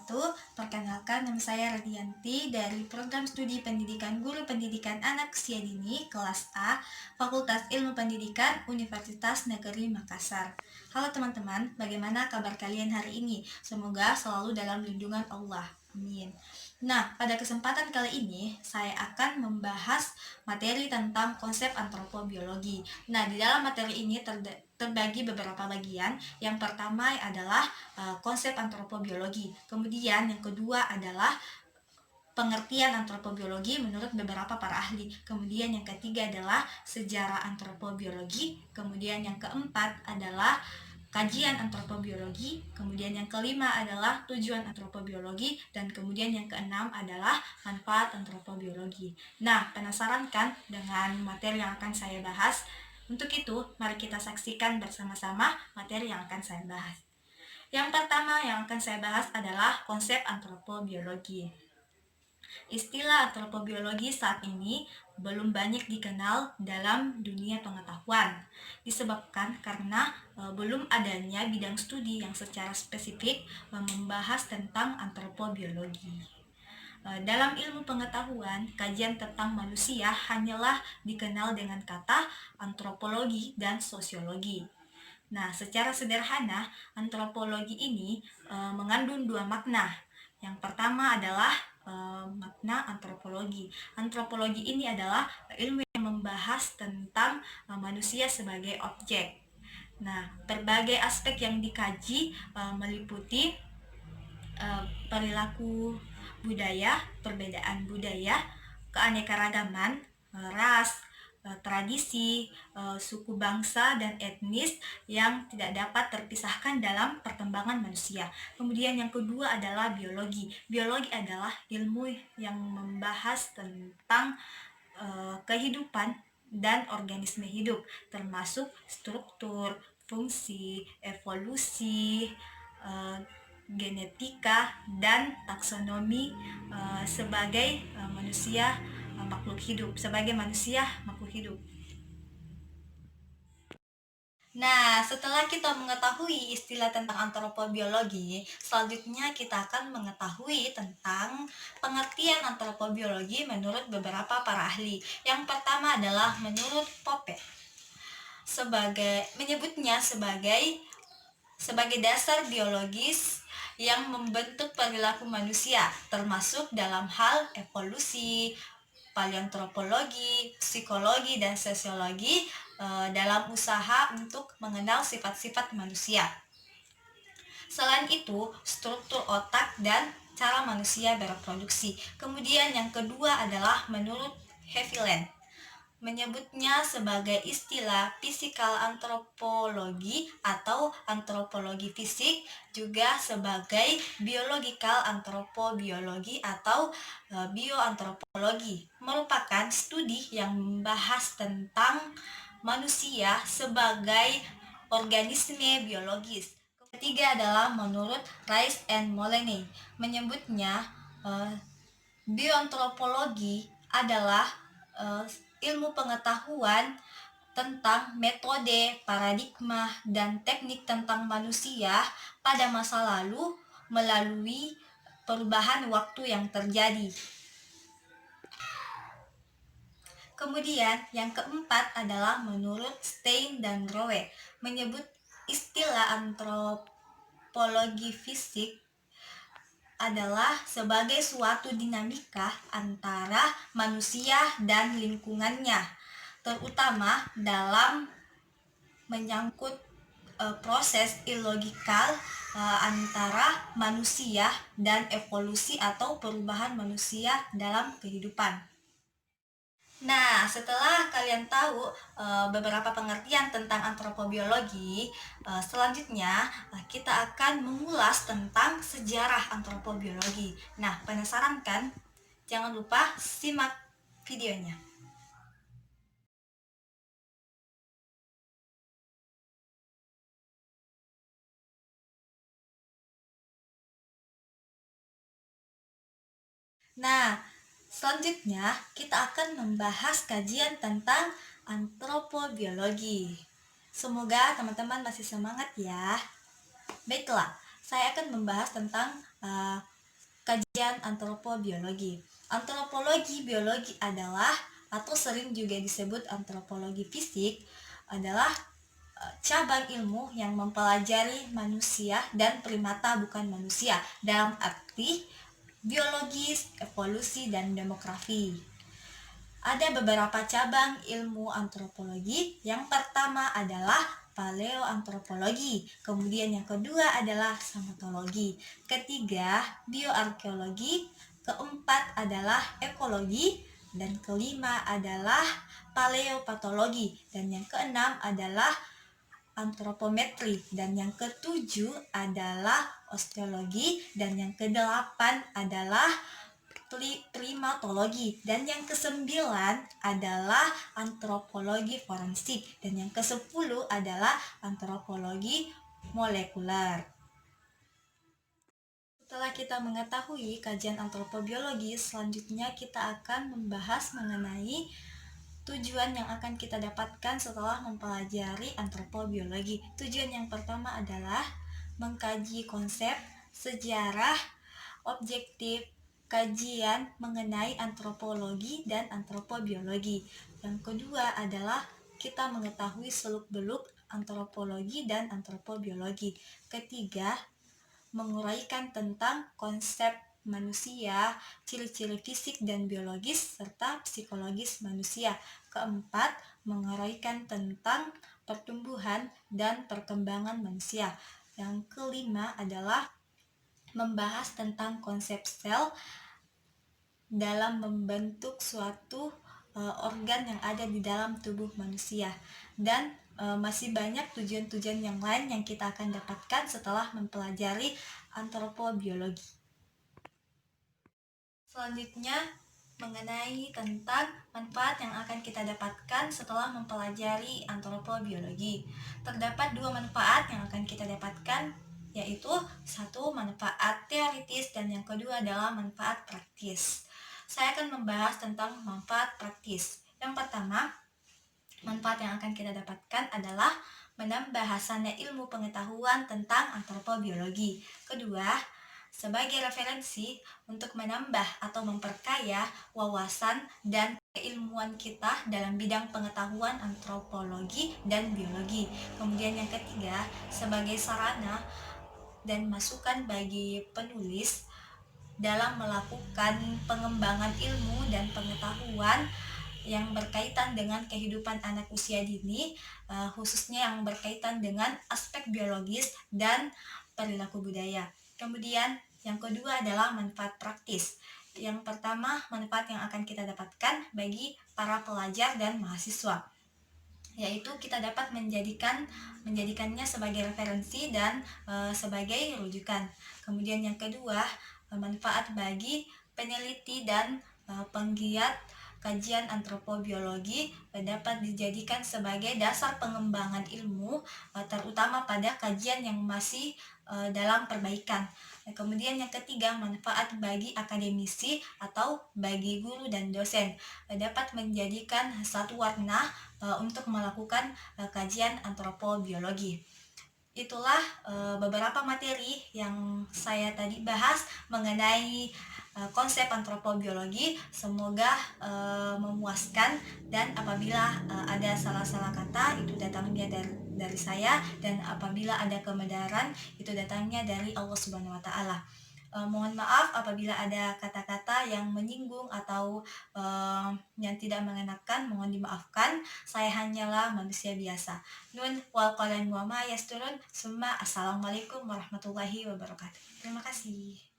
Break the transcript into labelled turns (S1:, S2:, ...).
S1: wabarakatuh. Perkenalkan, nama saya Radianti dari Program Studi Pendidikan Guru Pendidikan Anak Usia Dini kelas A, Fakultas Ilmu Pendidikan Universitas Negeri Makassar. Halo teman-teman, bagaimana kabar kalian hari ini? Semoga selalu dalam lindungan Allah. Amin. Nah, pada kesempatan kali ini saya akan membahas materi tentang konsep antropobiologi. Nah, di dalam materi ini terbagi beberapa bagian. Yang pertama adalah konsep antropobiologi. Kemudian yang kedua adalah pengertian antropobiologi menurut beberapa para ahli. Kemudian yang ketiga adalah sejarah antropobiologi. Kemudian yang keempat adalah kajian antropobiologi, kemudian yang kelima adalah tujuan antropobiologi, dan kemudian yang keenam adalah manfaat antropobiologi. Nah, penasaran kan dengan materi yang akan saya bahas? Untuk itu, mari kita saksikan bersama-sama materi yang akan saya bahas. Yang pertama yang akan saya bahas adalah konsep antropobiologi. Istilah antropobiologi saat ini belum banyak dikenal dalam dunia pengetahuan, disebabkan karena belum adanya bidang studi yang secara spesifik membahas tentang antropobiologi. Dalam ilmu pengetahuan, kajian tentang manusia hanyalah dikenal dengan kata antropologi dan sosiologi. Nah, secara sederhana, antropologi ini mengandung dua makna. Yang pertama adalah makna antropologi. Antropologi ini adalah ilmu yang membahas tentang manusia sebagai objek. Nah, berbagai aspek yang dikaji meliputi perilaku budaya, perbedaan budaya, keanekaragaman, ras, tradisi, suku bangsa dan etnis yang tidak dapat terpisahkan dalam perkembangan manusia. Kemudian yang kedua adalah biologi. Biologi adalah ilmu yang membahas tentang kehidupan dan organisme hidup, termasuk struktur, fungsi, evolusi, genetika, dan taksonomi sebagai manusia makhluk hidup, sebagai manusia makhluk hidup. Nah, setelah kita mengetahui istilah tentang antropobiologi, selanjutnya kita akan mengetahui tentang pengertian antropobiologi menurut beberapa para ahli. Yang pertama adalah menurut Popper, menyebutnya sebagai dasar biologis yang membentuk perilaku manusia, termasuk dalam hal evolusi, paleontropologi, psikologi, dan sosiologi dalam usaha untuk mengenal sifat-sifat manusia. Selain itu, struktur otak dan cara manusia bereproduksi. Kemudian yang kedua adalah menurut Haviland, menyebutnya sebagai istilah fisikal antropologi atau antropologi fisik, juga sebagai biological antropobiologi atau bioantropologi, merupakan studi yang membahas tentang manusia sebagai organisme biologis. Ketiga adalah menurut Rice and Molyneux, menyebutnya bioantropologi adalah ilmu pengetahuan tentang metode, paradigma, dan teknik tentang manusia pada masa lalu melalui perubahan waktu yang terjadi. Kemudian yang keempat adalah menurut Stein dan Rowe, menyebut istilah antropologi fisik adalah sebagai suatu dinamika antara manusia dan lingkungannya, terutama dalam menyangkut proses ilogikal antara manusia dan evolusi atau perubahan manusia dalam kehidupan. Nah, setelah kalian tahu beberapa pengertian tentang antropobiologi, selanjutnya kita akan mengulas tentang sejarah antropobiologi. Nah, penasaran kan? Jangan lupa simak videonya. Nah, selanjutnya kita akan membahas kajian tentang antropobiologi. Semoga teman-teman masih semangat ya. Baiklah, saya akan membahas tentang Kajian antropobiologi. Antropologi biologi adalah, atau sering juga disebut antropologi fisik, adalah cabang ilmu yang mempelajari manusia dan primata bukan manusia dalam arti biologis, evolusi, dan demografi. Ada beberapa cabang ilmu antropologi. Yang pertama adalah paleoantropologi, kemudian yang kedua adalah somatologi, ketiga bioarkeologi, keempat adalah ekologi, dan kelima adalah paleopatologi, dan yang keenam adalah antropometri, dan yang ketujuh adalah osteologi, dan yang kedelapan adalah primatologi, dan yang kesembilan adalah antropologi forensik, dan yang kesepuluh adalah antropologi molekuler. Setelah kita mengetahui kajian antropobiologi, selanjutnya kita akan membahas mengenai tujuan yang akan kita dapatkan setelah mempelajari antropobiologi. Tujuan yang pertama adalah mengkaji konsep, sejarah, objektif, kajian mengenai antropologi dan antropobiologi. Yang kedua adalah kita mengetahui seluk-beluk antropologi dan antropobiologi. Ketiga, menguraikan tentang konsep manusia, ciri-ciri fisik dan biologis, serta psikologis manusia. Keempat, menguraikan tentang pertumbuhan dan perkembangan manusia. Yang kelima adalah membahas tentang konsep sel dalam membentuk suatu organ yang ada di dalam tubuh manusia. Dan masih banyak tujuan-tujuan yang lain yang kita akan dapatkan setelah mempelajari antropobiologi. Selanjutnya, mengenai tentang manfaat yang akan kita dapatkan setelah mempelajari antropobiologi. Terdapat dua manfaat yang akan kita dapatkan, yaitu satu manfaat teoritis dan yang kedua adalah manfaat praktis. Saya akan membahas tentang manfaat praktis. Yang pertama, manfaat yang akan kita dapatkan adalah menambah hasannya ilmu pengetahuan tentang antropobiologi. Kedua, sebagai referensi untuk menambah atau memperkaya wawasan dan keilmuan kita dalam bidang pengetahuan antropologi dan biologi. Kemudian yang ketiga, sebagai sarana dan masukan bagi penulis dalam melakukan pengembangan ilmu dan pengetahuan yang berkaitan dengan kehidupan anak usia dini, khususnya yang berkaitan dengan aspek biologis dan perilaku budaya. Kemudian yang kedua adalah manfaat praktis. Yang pertama, manfaat yang akan kita dapatkan bagi para pelajar dan mahasiswa, yaitu kita dapat menjadikannya sebagai referensi dan sebagai rujukan. Kemudian yang kedua, manfaat bagi peneliti dan penggiat kajian antropobiologi dapat dijadikan sebagai dasar pengembangan ilmu, terutama pada kajian yang masih dalam perbaikan. Kemudian yang ketiga, manfaat bagi akademisi atau bagi guru dan dosen, dapat menjadikan satu warna untuk melakukan kajian antropobiologi. Itulah beberapa materi yang saya tadi bahas mengenai konsep antropobiologi. Semoga memuaskan, dan apabila ada salah-salah kata itu datangnya dari saya, dan apabila ada kebenaran itu datangnya dari Allah Subhanahu wa taala. Mohon maaf apabila ada kata-kata yang menyinggung atau yang tidak mengenakan, mohon dimaafkan. Saya hanyalah manusia biasa. Nun wal qalam wa ma yasturun. Summa assalamualaikum warahmatullahi wabarakatuh. Terima kasih.